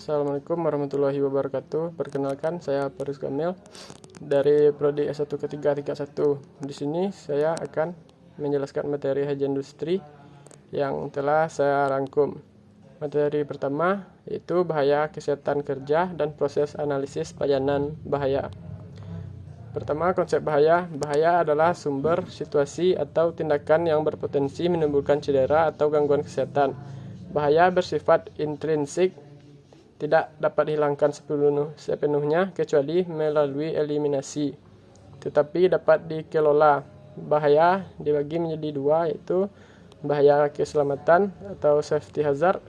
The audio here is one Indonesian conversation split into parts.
Assalamualaikum warahmatullahi wabarakatuh. Perkenalkan, saya Faris Kamil dari Prodi S1 ketiga tingkat 1. Di sini saya akan menjelaskan materi Haji Industri yang telah saya rangkum. Materi pertama yaitu bahaya kesehatan kerja dan proses analisis pelayanan bahaya. Pertama, konsep bahaya. Bahaya adalah sumber, situasi, atau tindakan yang berpotensi menimbulkan cedera atau gangguan kesehatan. Bahaya bersifat intrinsik, tidak dapat dihilangkan sepenuhnya kecuali melalui eliminasi, tetapi dapat dikelola. Bahaya dibagi menjadi dua, yaitu bahaya keselamatan atau safety hazard,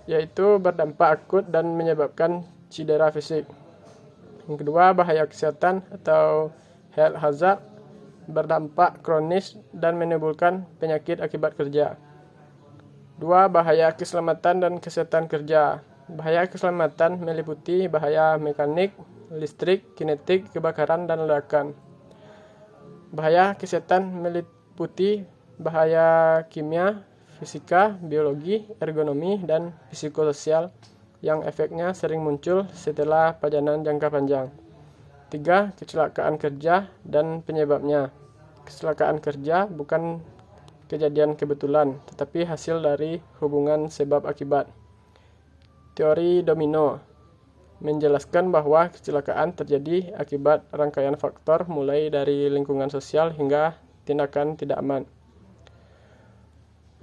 yaitu berdampak akut dan menyebabkan cedera fisik. Yang kedua, bahaya kesehatan atau health hazard, berdampak kronis dan menimbulkan penyakit akibat kerja. Dua, bahaya keselamatan dan kesehatan kerja. Bahaya keselamatan meliputi bahaya mekanik, listrik, kinetik, kebakaran, dan ledakan. Bahaya kesehatan meliputi bahaya kimia, fisika, biologi, ergonomi, dan psikososial yang efeknya sering muncul setelah pajanan jangka panjang. 3. Kecelakaan kerja dan penyebabnya. Kecelakaan kerja bukan kejadian kebetulan, tetapi hasil dari hubungan sebab akibat. Teori domino menjelaskan bahwa kecelakaan terjadi akibat rangkaian faktor mulai dari lingkungan sosial hingga tindakan tidak aman.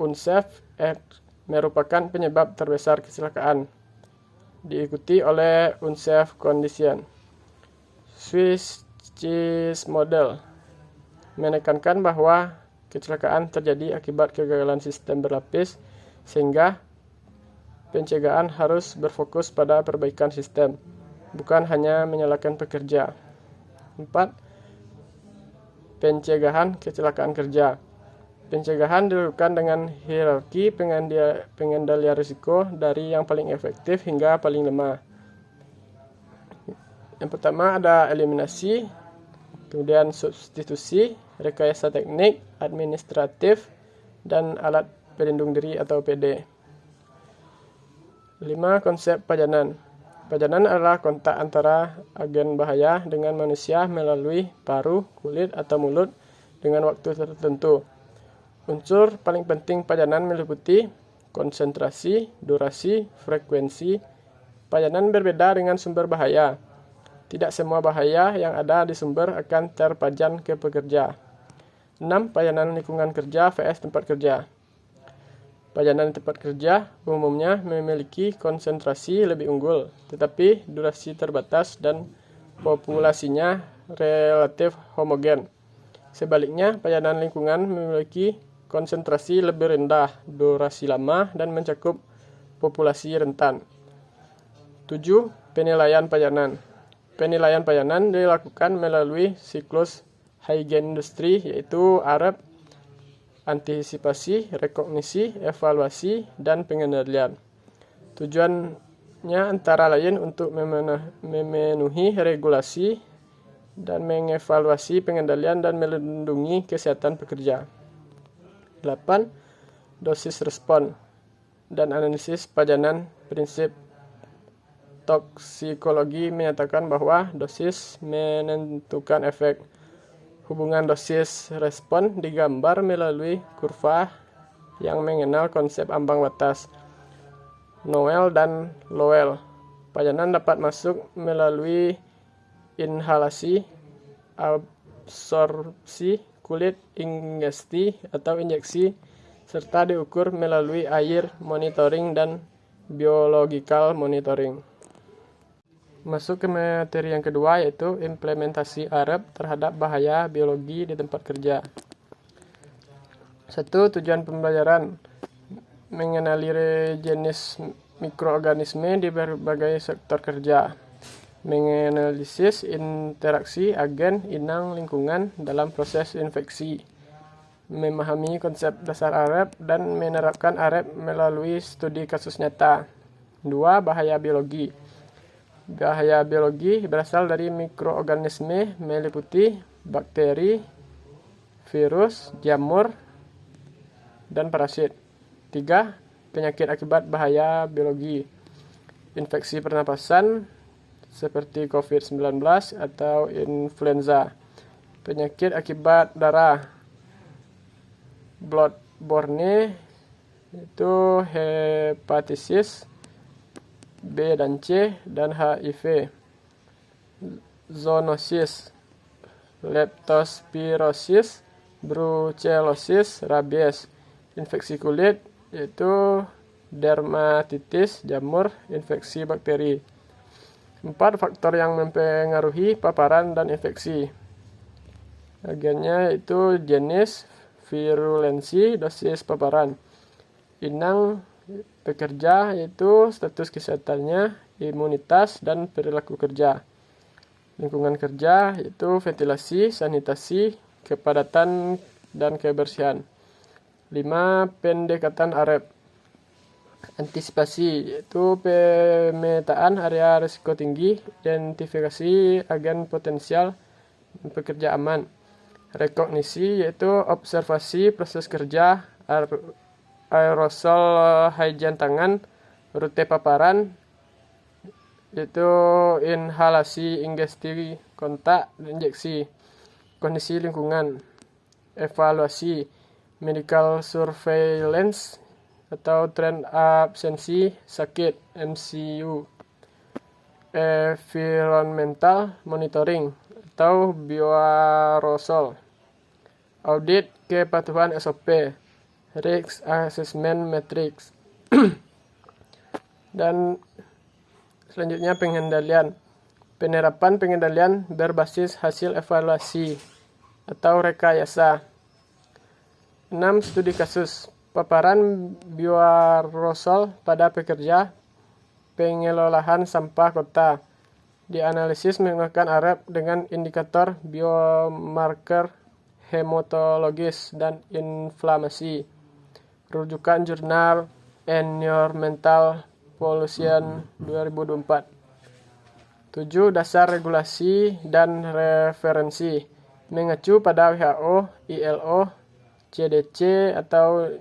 Unsafe act merupakan penyebab terbesar kecelakaan, diikuti oleh unsafe condition. Swiss cheese model menekankan bahwa kecelakaan terjadi akibat kegagalan sistem berlapis, sehingga pencegahan harus berfokus pada perbaikan sistem, bukan hanya menyalahkan pekerja. 4. Pencegahan kecelakaan kerja. Pencegahan dilakukan dengan hierarki pengendalian risiko dari yang paling efektif hingga paling lemah. Yang pertama ada eliminasi, kemudian substitusi, rekayasa teknik, administratif, dan alat pelindung diri atau PD. 5. Konsep pajanan. Pajanan adalah kontak antara agen bahaya dengan manusia melalui paru, kulit, atau mulut dengan waktu tertentu. Unsur paling penting pajanan meliputi konsentrasi, durasi, frekuensi. Pajanan berbeda dengan sumber bahaya. Tidak semua bahaya yang ada di sumber akan terpajan ke pekerja. 6. Pajanan lingkungan kerja vs tempat kerja. Pajanan tempat kerja umumnya memiliki konsentrasi lebih unggul, tetapi durasi terbatas dan populasinya relatif homogen. Sebaliknya, pajanan lingkungan memiliki konsentrasi lebih rendah, durasi lama, dan mencakup populasi rentan. 7. Penilaian pajanan. Penilaian pajanan dilakukan melalui siklus Haji Industri, yaitu AREP, antisipasi, rekognisi, evaluasi, dan pengendalian. Tujuannya antara lain untuk memenuhi regulasi dan mengevaluasi pengendalian dan melindungi kesehatan pekerja. 8. Dosis respon dan analisis pajanan. Prinsip toksikologi menyatakan bahwa dosis menentukan efek. Hubungan dosis respon digambar melalui kurva yang mengenal konsep ambang batas Noel dan Lowell. Pajanan dapat masuk melalui inhalasi, absorpsi, kulit, ingesti, atau injeksi, serta diukur melalui air monitoring dan biological monitoring. Masuk ke materi yang kedua, yaitu implementasi AREP terhadap bahaya biologi di tempat kerja. 1. Tujuan pembelajaran: mengenali jenis mikroorganisme di berbagai sektor kerja, menganalisis interaksi agen, inang, lingkungan dalam proses infeksi, memahami konsep dasar AREP, dan menerapkan AREP melalui studi kasus nyata. 2. Bahaya biologi. Bahaya biologi berasal dari mikroorganisme meliputi bakteri, virus, jamur, dan parasit. 3. Penyakit akibat bahaya biologi. infeksi pernapasan seperti COVID-19 atau influenza, penyakit akibat darah, bloodborne itu hepatitis B dan C dan HIV, zoonosis, leptospirosis, brucellosis, rabies, infeksi kulit yaitu dermatitis jamur, infeksi bakteri. 4 faktor yang mempengaruhi paparan dan infeksi. Agennya yaitu jenis, virulensi, dosis paparan. Inang pekerja yaitu status kesehatannya, imunitas, dan perilaku kerja. Lingkungan kerja yaitu ventilasi, sanitasi, kepadatan, dan kebersihan. 5. Pendekatan AREP. Antisipasi yaitu pemetaan area risiko tinggi, identifikasi agen potensial, pekerja aman. Rekognisi yaitu observasi proses kerja, aerosol, hygiene tangan, rute paparan yaitu inhalasi, ingesti, kontak, injeksi. Kondisi lingkungan, evaluasi, medical surveillance atau trend absensi sakit, MCU. Environmental monitoring atau bioaerosol. Audit kepatuhan SOP, risk assessment matrix. Dan selanjutnya pengendalian. Penerapan pengendalian berbasis hasil evaluasi atau rekayasa. 6. Studi kasus. Paparan bioaerosol pada pekerja, pengelolaan sampah kota. Dianalisis menggunakan AREP dengan indikator biomarker hematologis dan inflamasi. Rujukan jurnal Environmental Pollution 2024. 7. Dasar regulasi dan referensi. Mengacu pada WHO, ILO, CDC atau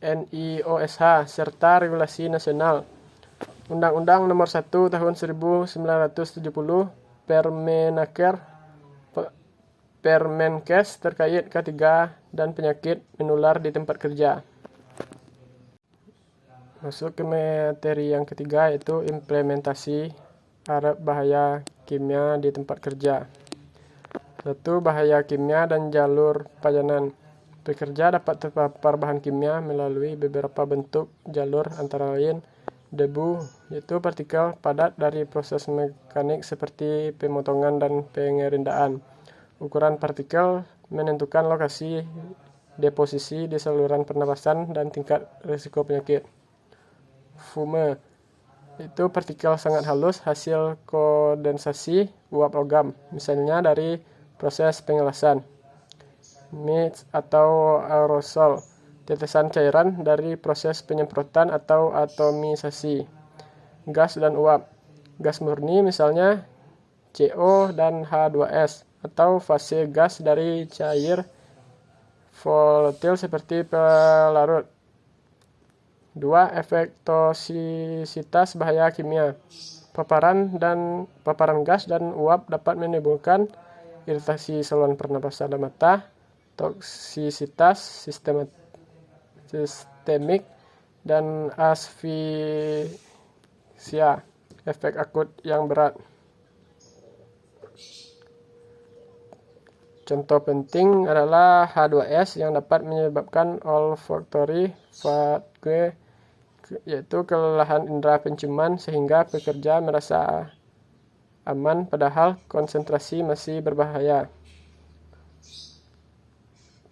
NIOSH serta regulasi nasional. Undang-Undang Nomor 1 Tahun 1970, Permenkes terkait K3 dan penyakit menular di tempat kerja. Masuk ke materi yang ketiga yaitu implementasi AREP bahaya kimia di tempat kerja. 1. Bahaya kimia dan jalur pajanan. Pekerja dapat terpapar bahan kimia melalui beberapa bentuk jalur, antara lain debu, yaitu partikel padat dari proses mekanik seperti pemotongan dan pengerendaan. Ukuran partikel menentukan lokasi deposisi di saluran pernapasan dan tingkat risiko penyakit. Fume, itu partikel sangat halus hasil kondensasi uap logam, misalnya dari proses pengelasan. Mist atau aerosol, tetesan cairan dari proses penyemprotan atau atomisasi. Gas dan uap, gas murni misalnya CO dan H2S, atau fase gas dari cair volatil seperti pelarut. 2. Efek toksisitas bahaya kimia. Paparan gas dan uap dapat menimbulkan iritasi saluran pernapasan dan mata, toksisitas sistemik, dan asfiksia, efek akut yang berat. Contoh penting adalah H2S yang dapat menyebabkan olfactory fatigue, yaitu kelelahan indera penciuman sehingga pekerja merasa aman padahal konsentrasi masih berbahaya.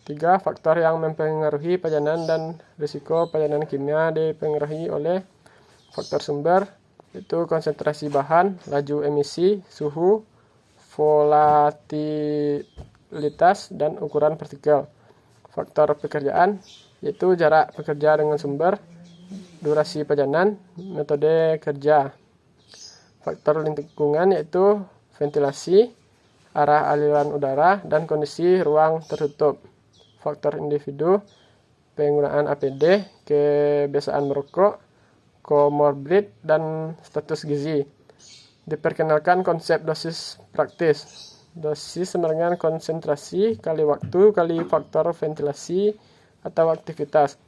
3. Faktor yang mempengaruhi pajanan dan risiko pajanan kimia dipengaruhi oleh faktor sumber, yaitu konsentrasi bahan, laju emisi, suhu, volatilitas, dan ukuran partikel. Faktor pekerjaan, yaitu jarak pekerja dengan sumber, durasi pajanan, metode kerja. Faktor lingkungan yaitu ventilasi, arah aliran udara, dan kondisi ruang tertutup. Faktor individu, penggunaan APD, kebiasaan merokok, komorbid, dan status gizi. Diperkenalkan konsep dosis praktis. Dosis sama dengan konsentrasi kali waktu kali faktor ventilasi atau aktivitas.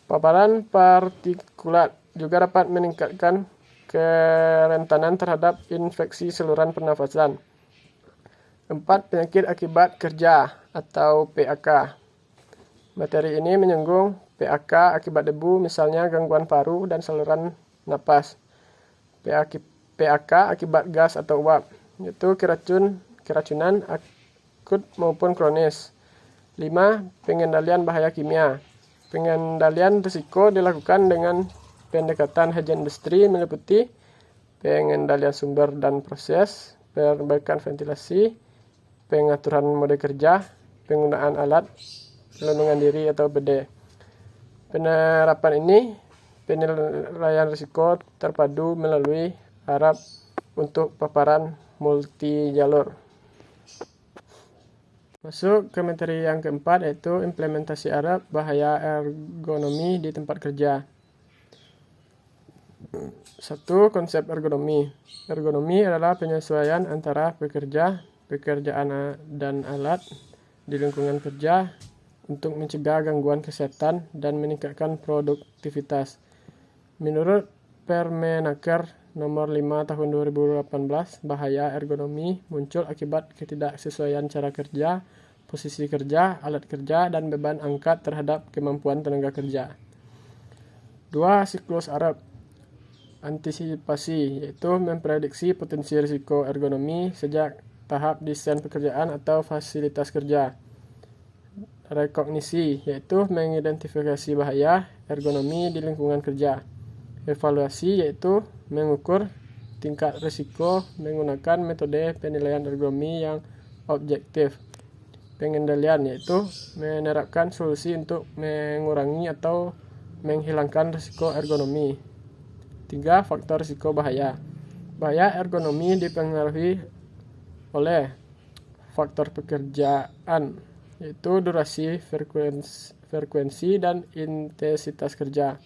Paparan partikulat juga dapat meningkatkan kerentanan terhadap infeksi saluran pernafasan. 4. Penyakit akibat kerja atau PAK. Materi ini menyinggung PAK akibat debu, misalnya gangguan paru dan saluran napas. PAK akibat gas atau uap, yaitu keracunan akut maupun kronis. 5. Pengendalian bahaya kimia. Pengendalian risiko dilakukan dengan pendekatan higien industri, meliputi pengendalian sumber dan proses, perbaikan ventilasi, pengaturan mode kerja, penggunaan alat pelindungan diri atau PD. Penerapan ini penilaian risiko terpadu melalui ARAP untuk paparan multi jalur. Masuk ke materi yang keempat, yaitu implementasi ARAP bahaya ergonomi di tempat kerja. 1. Konsep ergonomi. Ergonomi adalah penyesuaian antara pekerjaan dan alat di lingkungan kerja untuk mencegah gangguan kesehatan dan meningkatkan produktivitas. Menurut Permenaker nomor 5 tahun 2018, bahaya ergonomi muncul akibat ketidaksesuaian cara kerja, posisi kerja, alat kerja, dan beban angkat terhadap kemampuan tenaga kerja. 2. Siklus ARAP. Antisipasi, yaitu memprediksi potensi risiko ergonomi sejak tahap desain pekerjaan atau fasilitas kerja. Rekognisi, yaitu mengidentifikasi bahaya ergonomi di lingkungan kerja. Evaluasi, yaitu mengukur tingkat risiko menggunakan metode penilaian ergonomi yang objektif. Pengendalian, yaitu menerapkan solusi untuk mengurangi atau menghilangkan risiko ergonomi. 3. Faktor risiko bahaya. Bahaya ergonomi dipengaruhi oleh faktor pekerjaan, yaitu durasi, frekuensi, dan intensitas kerja.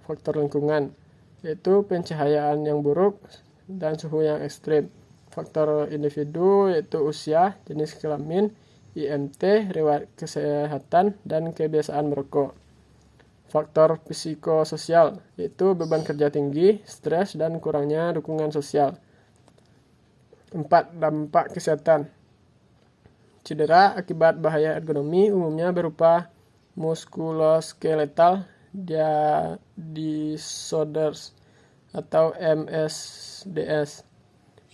Faktor lingkungan, yaitu pencahayaan yang buruk dan suhu yang ekstrim. Faktor individu, yaitu usia, jenis kelamin, IMT, riwayat kesehatan, dan kebiasaan merokok. Faktor psikososial, yaitu beban kerja tinggi, stres, dan kurangnya dukungan sosial. 4. Dampak kesehatan. Cedera akibat bahaya ergonomi umumnya berupa muskuloskeletal disorders atau MSDS.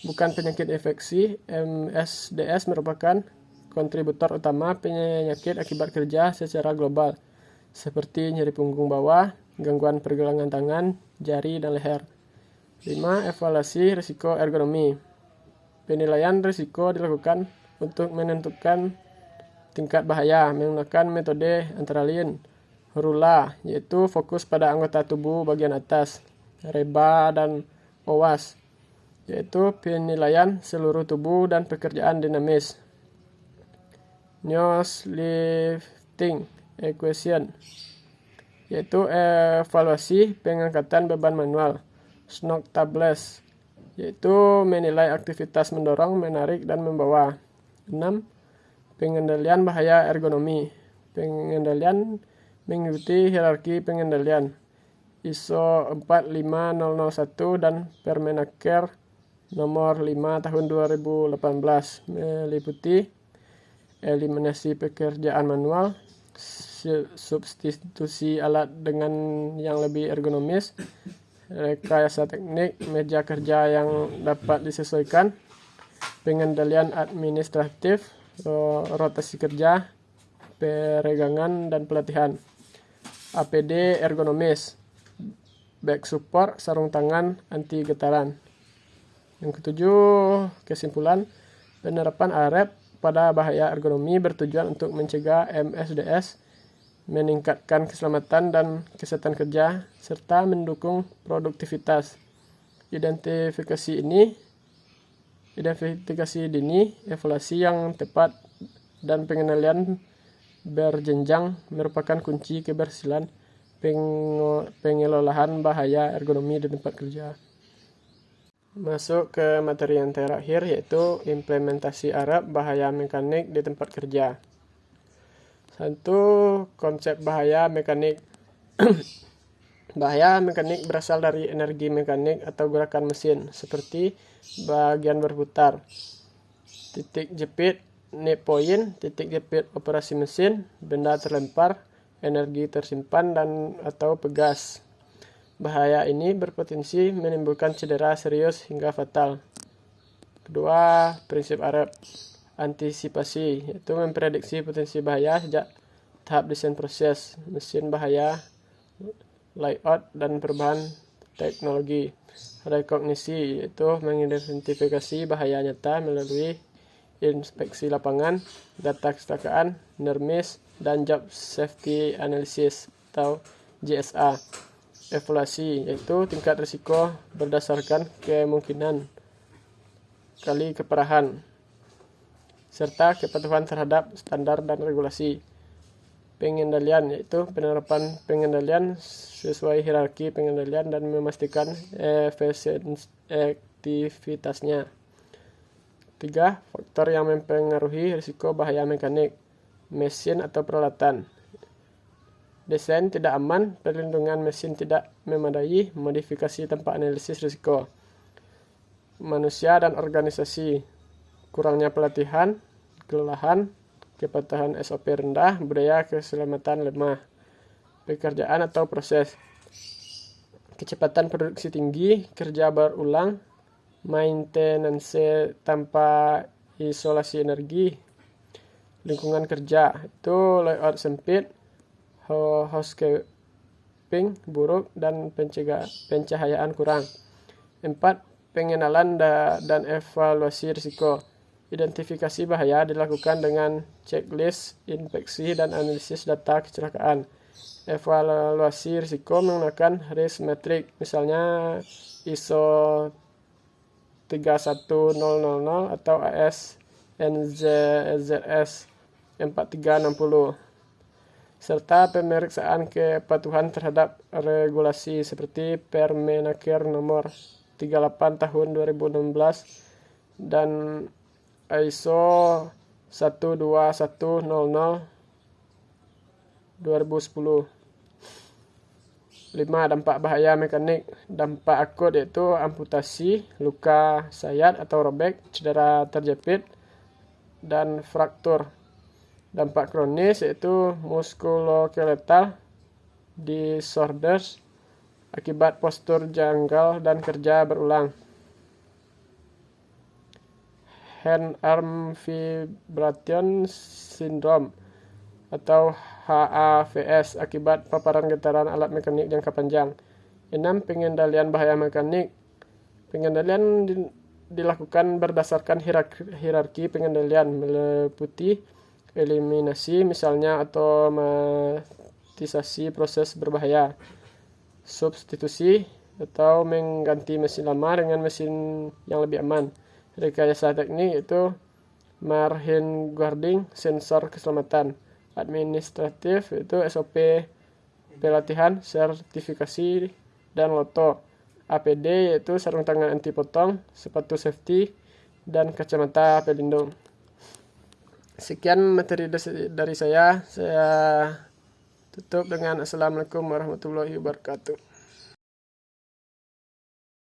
Bukan penyakit infeksi, MSDS merupakan kontributor utama penyakit akibat kerja secara global, seperti nyeri punggung bawah, gangguan pergelangan tangan, jari, dan leher. 5. Evaluasi risiko ergonomi. Penilaian risiko dilakukan untuk menentukan tingkat bahaya menggunakan metode antara lain RULA, yaitu fokus pada anggota tubuh bagian atas, REBA, dan OWAS, yaitu penilaian seluruh tubuh dan pekerjaan dinamis. Nose lifting equation, yaitu evaluasi pengangkatan beban manual. Snow-tables, yaitu menilai aktivitas mendorong, menarik, dan membawa. 6. Pengendalian bahaya ergonomi. Pengendalian mengikuti hierarki pengendalian ISO 45001 dan Permenaker nomor 5 tahun 2018, meliputi eliminasi pekerjaan manual, substitusi alat dengan yang lebih ergonomis, rekayasa teknik, meja kerja yang dapat disesuaikan, pengendalian administratif, rotasi kerja, peregangan, dan pelatihan. APD ergonomis, back support, sarung tangan anti getaran. Yang ketujuh, kesimpulan, penerapan ARAP pada bahaya ergonomi bertujuan untuk mencegah MSDS, meningkatkan keselamatan dan kesehatan kerja, serta mendukung produktivitas. Identifikasi dini, evaluasi yang tepat, dan pengendalian berjenjang merupakan kunci keberhasilan pengelolaan bahaya ergonomi di tempat kerja. Masuk ke materi yang terakhir, yaitu implementasi Arab bahaya mekanik di tempat kerja. Satu, konsep bahaya mekanik. Bahaya mekanik berasal dari energi mekanik atau gerakan mesin, seperti bagian berputar, titik jepit, nip point, titik jepit operasi mesin, benda terlempar, energi tersimpan, dan atau pegas. Bahaya ini berpotensi menimbulkan cedera serius hingga fatal. Kedua, prinsip Arab. Antisipasi, yaitu memprediksi potensi bahaya sejak tahap desain proses, mesin bahaya, layout, dan perubahan teknologi. Rekognisi, yaitu mengidentifikasi bahaya nyata melalui inspeksi lapangan, data kecelakaan, NERMIS, dan Job Safety Analysis atau JSA. Evaluasi, yaitu tingkat risiko berdasarkan kemungkinan kali keparahan, serta kepatuhan terhadap standar dan regulasi. Pengendalian, yaitu penerapan pengendalian sesuai hierarki pengendalian dan memastikan efektivitasnya. 3. Faktor yang mempengaruhi risiko bahaya mekanik, mesin atau peralatan. Desain tidak aman, perlindungan mesin tidak memadai, modifikasi tanpa analisis risiko. Manusia dan organisasi, kurangnya pelatihan, kelelahan, kepatuhan SOP rendah, budaya keselamatan lemah. Pekerjaan atau proses, kecepatan produksi tinggi, kerja berulang, maintenance tanpa isolasi energi. Lingkungan kerja, itu layout sempit, housekeeping buruk, dan pencahayaan kurang. 4. Pengenalan dan evaluasi risiko. Identifikasi bahaya dilakukan dengan checklist, inspeksi, dan analisis data kecelakaan. Evaluasi risiko menggunakan risk matrix, misalnya ISO 31000 atau AS/NZS 4360. Serta pemeriksaan kepatuhan terhadap regulasi seperti Permenaker nomor 38 tahun 2016 dan ISO 12100 2010. 5. Dampak bahaya mekanik. Dampak akut yaitu amputasi, luka sayat atau robek, cedera terjepit, dan fraktur. Dampak kronis yaitu muskuloskeletal disorders akibat postur janggal dan kerja berulang. Hand-arm vibration syndrome atau HAVS akibat paparan getaran alat mekanik jangka panjang. 6. Pengendalian bahaya mekanik. Pengendalian dilakukan berdasarkan hierarki pengendalian, meliputi eliminasi misalnya otomatisasi proses berbahaya, substitusi atau mengganti mesin lama dengan mesin yang lebih aman. Rekayasa teknik itu margin guarding, sensor keselamatan. Administratif itu SOP, pelatihan, sertifikasi, dan loto. APD yaitu sarung tangan anti potong, sepatu safety, dan kacamata pelindung. Sekian materi dari saya tutup dengan Assalamualaikum warahmatullahi wabarakatuh.